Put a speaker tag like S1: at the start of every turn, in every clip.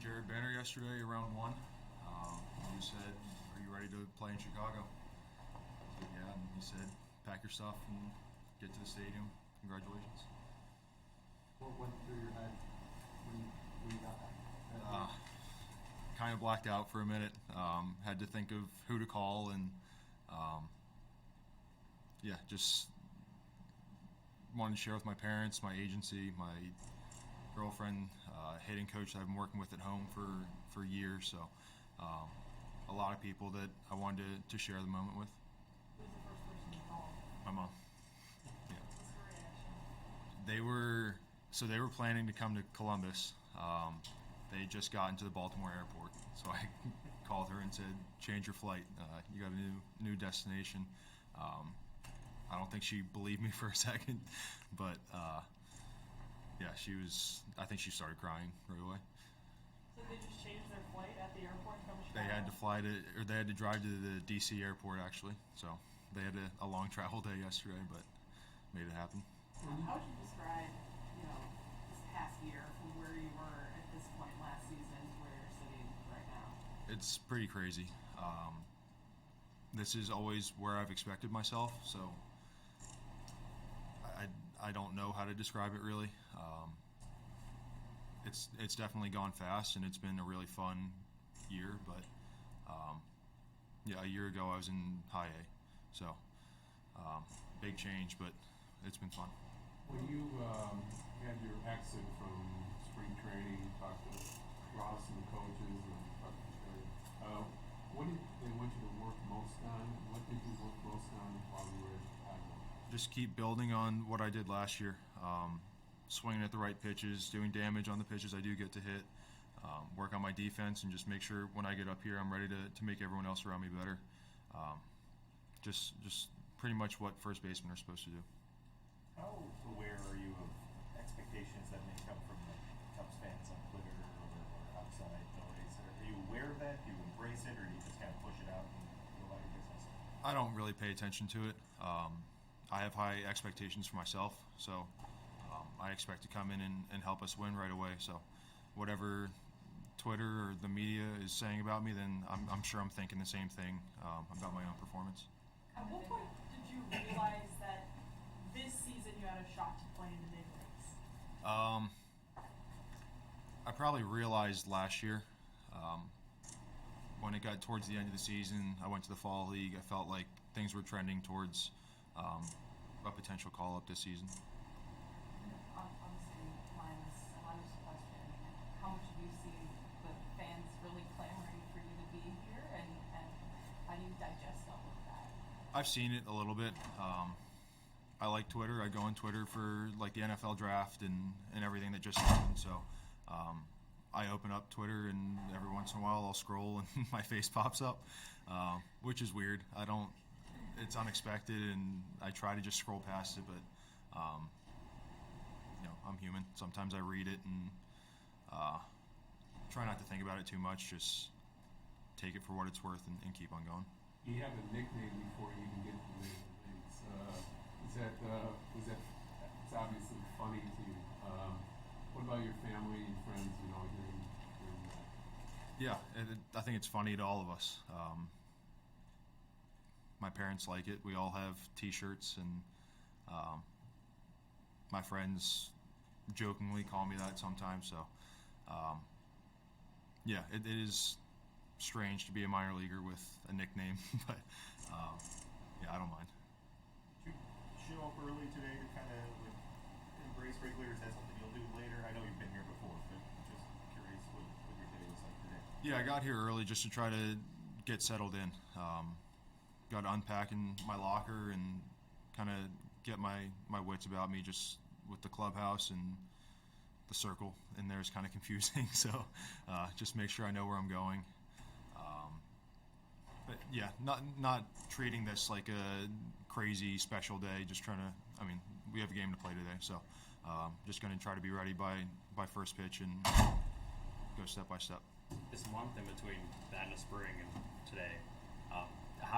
S1: Jared Banner yesterday around 1. You said, "Are you ready to play in Chicago?" I said, "Yeah." And he said, "Pack your stuff and get to the stadium. Congratulations."
S2: What went through your head when you got that?
S1: Kind of blacked out for a minute. Had to think of who to call and just wanted to share with my parents, my agency, my girlfriend, hitting coach that I've been working with at home for years. So a lot of people that I wanted to share the moment with.
S3: Who's the first person you called?
S1: My mom. Yeah.
S3: What's her reaction?
S1: They were planning to come to Columbus. They just got into the Baltimore airport, so I called her and said, "Change your flight. You got a new destination." I don't think she believed me for a second, but she was. I think she started crying right away.
S3: So they just changed their flight at the airport to come to
S1: They
S3: Chicago?
S1: they had to drive to the DC airport actually. So they had a long travel day yesterday, but made it happen.
S3: How would you describe, this past year from where you were at this point last season to where you're sitting right now?
S1: It's pretty crazy. This is always where I've expected myself, so I don't know how to describe it really. It's definitely gone fast, and it's been a really fun year. But a year ago I was in high A, so big change, but it's been fun.
S2: When you had your exit from spring training, talked to Ross and the coaches, and talked to Sherry, what did they want you to work most on? What did you work most on while you were in Chicago?
S1: Just keep building on what I did last year. Swinging at the right pitches, doing damage on the pitches I do get to hit, work on my defense, and just make sure when I get up here I'm ready to make everyone else around me better. Just pretty much what first basemen are supposed to do.
S4: How aware are you of expectations that may come from the Cubs fans on Twitter or outside noise? Are you aware of that? Do you embrace it, or do you just kind of push it out and go about your business?
S1: I don't really pay attention to it. I have high expectations for myself, so I expect to come in and help us win right away. So whatever Twitter or the media is saying about me, then I'm sure I'm thinking the same thing about my own performance.
S3: At what point did you realize that this season you had a shot to play in the big leagues?
S1: I probably realized last year when it got towards the end of the season. I went to the fall league. I felt like things were trending towards a potential call up this season.
S3: Obviously, mine is a honest question. How much do you see the fans really clamoring for you to be here, and how do you digest all of that?
S1: I've seen it a little bit. I like Twitter. I go on Twitter for like the NFL draft and everything that just happened. So I open up Twitter, and every once in a while I'll scroll and my face pops up, which is weird. It's unexpected, and I try to just scroll past it, but I'm human. Sometimes I read it and try not to think about it too much. Just take it for what it's worth and keep on going.
S2: You have a nickname before you even get to the major leagues. It's obviously funny to you. What about your family and friends, hearing that?
S1: Yeah, I think it's funny to all of us. My parents like it. We all have T-shirts, and my friends jokingly call me that sometimes. So, it is strange to be a minor leaguer with a nickname, but I don't mind.
S4: Did you show up early today to kind of embrace regular? Is that something you'll do later? I know you've been here before, but just curious what your day was like today.
S1: Yeah, I got here early just to try to get settled in. Got to unpack in my locker and kind of get my wits about me, just with the clubhouse and the circle in there is kind of confusing. So just make sure I know where I'm going. But yeah, not treating this like a crazy special day. Just trying to. We have a game to play today, so just going to try to be ready by first pitch and go step by step.
S5: This month in between that and the spring and today,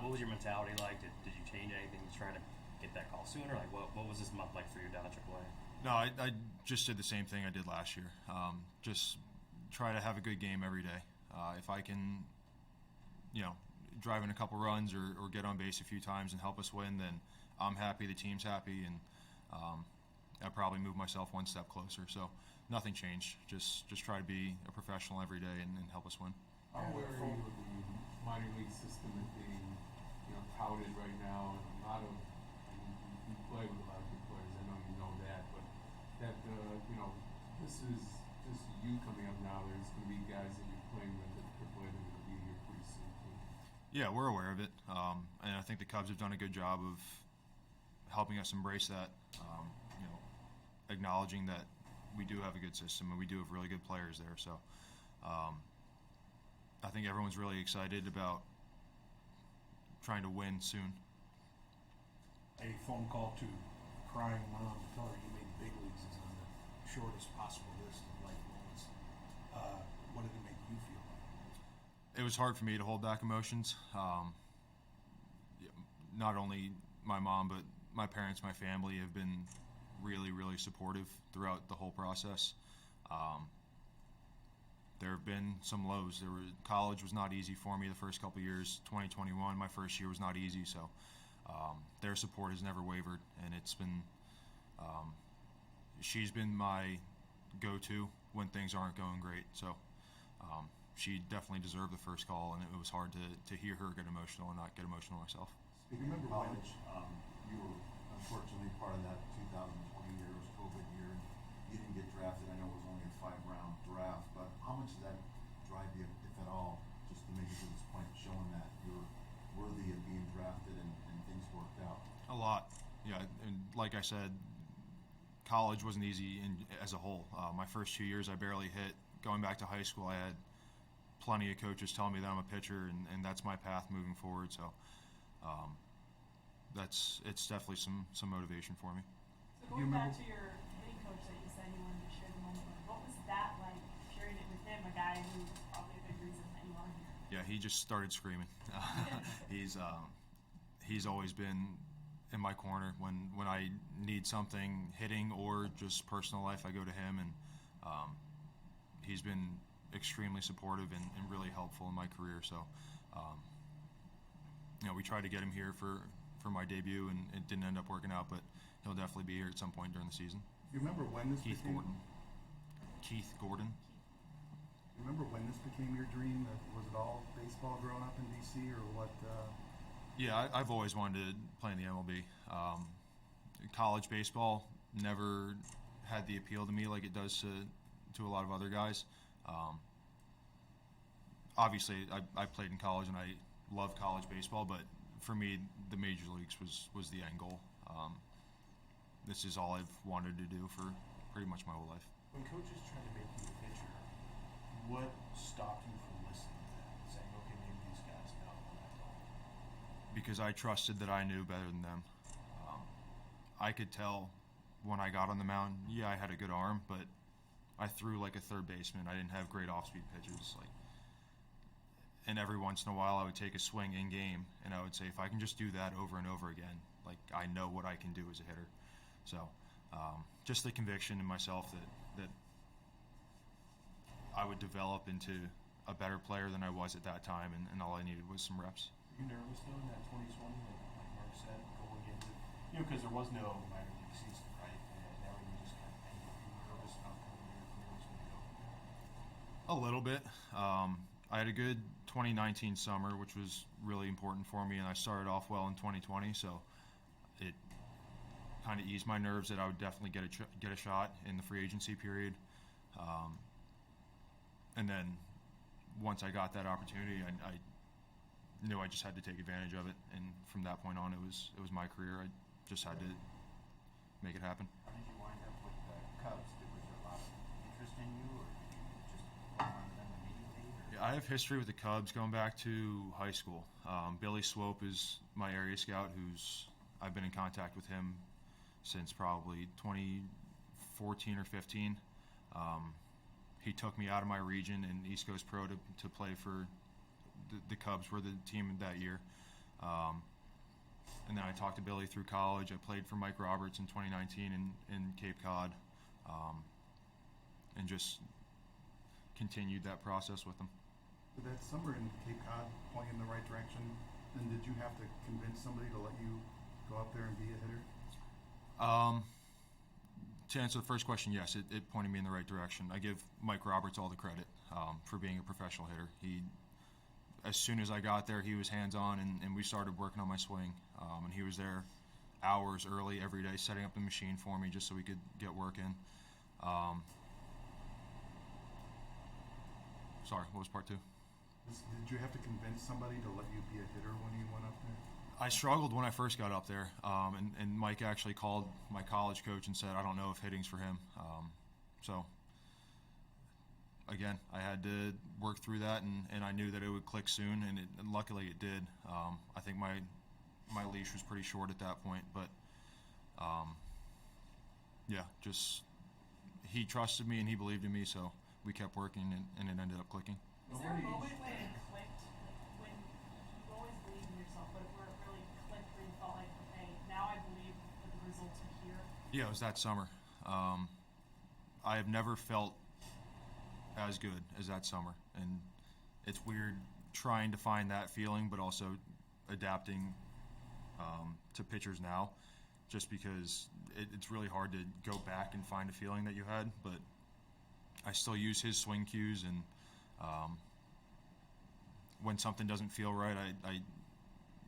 S5: what was your mentality like? Did you change anything to try to get that call sooner? Like, what was this month like for you down at AAA?
S1: No, I just did the same thing I did last year. Just try to have a good game every day. If I can, drive in a couple runs or get on base a few times and help us win, then I'm happy, the team's happy, and I probably move myself one step closer. So nothing changed. Just try to be a professional every day and help us win.
S2: How aware are you of the minor league system as being, touted right now, and a lot of, you play with a lot of good players, I know you know that, but that, this is just you coming up now, there's gonna be guys that you're playing with at AAA that are gonna be here pretty soon too.
S1: Yeah, we're aware of it, and I think the Cubs have done a good job of helping us embrace that. Acknowledging that we do have a good system and we do have really good players there. So I think everyone's really excited about trying to win soon.
S6: A phone call to a crying mom to tell her you made the big leagues is on the shortest possible list of life moments. What did it make you feel?
S1: It was hard for me to hold back emotions. Not only my mom, but my parents, my family have been really, really supportive throughout the whole process. There have been some lows. College was not easy for me the first couple years. 2021, my first year, was not easy. So their support has never wavered, and it's been. She's been my go-to when things aren't going great. So she definitely deserved the first call, and it was hard to hear her get emotional and not get emotional myself.
S7: Speaking of college, you were unfortunately part of that 2020 year, was COVID year, and you didn't get drafted. I know it was only a 5-round draft, but how much did that drive you, if at all, just to make it to this point, showing that you're worthy of being drafted and things worked out?
S1: A lot, yeah. And like I said, college wasn't easy as a whole. My first 2 years, I barely hit. Going back to high school, I had plenty of coaches telling me that I'm a pitcher, and that's my path moving forward. So it's definitely some motivation for me.
S3: So going back to your hitting coach that you said you wanted to share the moment with, what was that like, sharing it with him, a guy who's probably a big reason that you want to hear?
S1: Yeah, he just started screaming. He's always been in my corner when I need something hitting or just personal life. I go to him, and he's been extremely supportive and really helpful in my career. So we tried to get him here for my debut, and it didn't end up working out, but he'll definitely be here at some point during the season.
S7: You remember when this
S1: Keith Gordon.
S7: You remember when this became your dream? Was it all baseball growing up in DC, or what?
S1: Yeah, I've always wanted to play in the MLB. College baseball never had the appeal to me like it does to a lot of other guys. Obviously, I played in college and I love college baseball, but for me, the major leagues was the end goal. This is all I've wanted to do for pretty much my whole life.
S6: When coaches tried to make you a pitcher, what stopped you from listening to that and saying, okay, maybe these guys know what I don't?
S1: Because I trusted that I knew better than them. I could tell when I got on the mound, yeah, I had a good arm, but I threw like a third baseman. I didn't have great off-speed pitches. And every once in a while, I would take a swing in game, and I would say, if I can just do that over and over again, I know what I can do as a hitter. So, just the conviction in myself that I would develop into a better player than I was at that time, and all I needed was some reps.
S6: Were you nervous though in that 2020, like Mark said, going into, because there was no minor league season, right? And everything just kind of ended. Were you nervous about coming here and where it was going to go?
S1: A little bit. I had a good 2019 summer, which was really important for me, and I started off well in 2020, so it kind of eased my nerves that I would definitely get a shot in the free agency period. And then once I got that opportunity, I knew I just had to take advantage of it, and from that point on, it was my career. I just had to make it happen.
S4: How did you wind up with the Cubs? Was there a lot of interest in you, or did you just go on to them immediately?
S1: Yeah, I have history with the Cubs going back to high school. Billy Swope is my area scout, I've been in contact with him since probably 2014 or 15. He took me out of my region in East Coast Pro to play for the Cubs, were the team that year. And then I talked to Billy through college. I played for Mike Roberts in 2019 in Cape Cod. And just continued that process with him.
S8: Did that summer in Cape Cod point you in the right direction? And did you have to convince somebody to let you go up there and be a hitter?
S1: To answer the first question, yes, it pointed me in the right direction. I give Mike Roberts all the credit for being a professional hitter. As soon as I got there, he was hands-on, and we started working on my swing. And he was there hours early every day, setting up the machine for me just so we could get work in. Sorry, what was part two?
S8: Did you have to convince somebody to let you be a hitter when you went up there?
S1: I struggled when I first got up there, and Mike actually called my college coach and said, I don't know if hitting's for him. So, again, I had to work through that, and I knew that it would click soon, and luckily it did. I think my leash was pretty short at that point, but yeah, just he trusted me and he believed in me, so we kept working, and it ended up clicking.
S3: Was there a moment when it clicked, like when you always believed in yourself, but where it really clicked, where you felt like, okay, now I believe that the results are here?
S1: Yeah, it was that summer. I have never felt as good as that summer, and it's weird trying to find that feeling, but also adapting to pitchers now, just because it's really hard to go back and find a feeling that you had, but I still use his swing cues, and when something doesn't feel right, I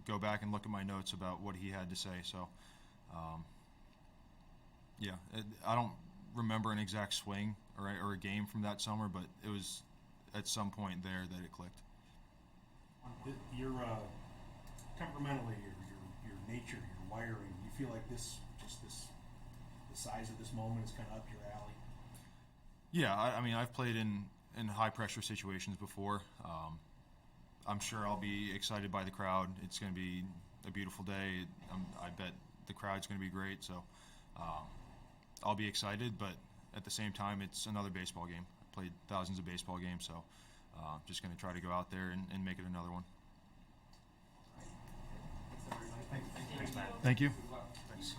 S1: go back and look at my notes about what he had to say. So, yeah, I don't remember an exact swing or a game from that summer, but it was at some point there that it clicked.
S6: Your temperamentally, your nature, your wiring, you feel like the size of this moment is kind of up your alley?
S1: Yeah, I mean, I've played in high pressure situations before. I'm sure I'll be excited by the crowd. It's going to be a beautiful day. I bet the crowd's going to be great. So I'll be excited, but at the same time, it's another baseball game. I played thousands of baseball games, so just going to try to go out there and make it another one.
S5: Thanks, Matt.
S1: Thank you.
S2: Good luck.
S6: Thanks.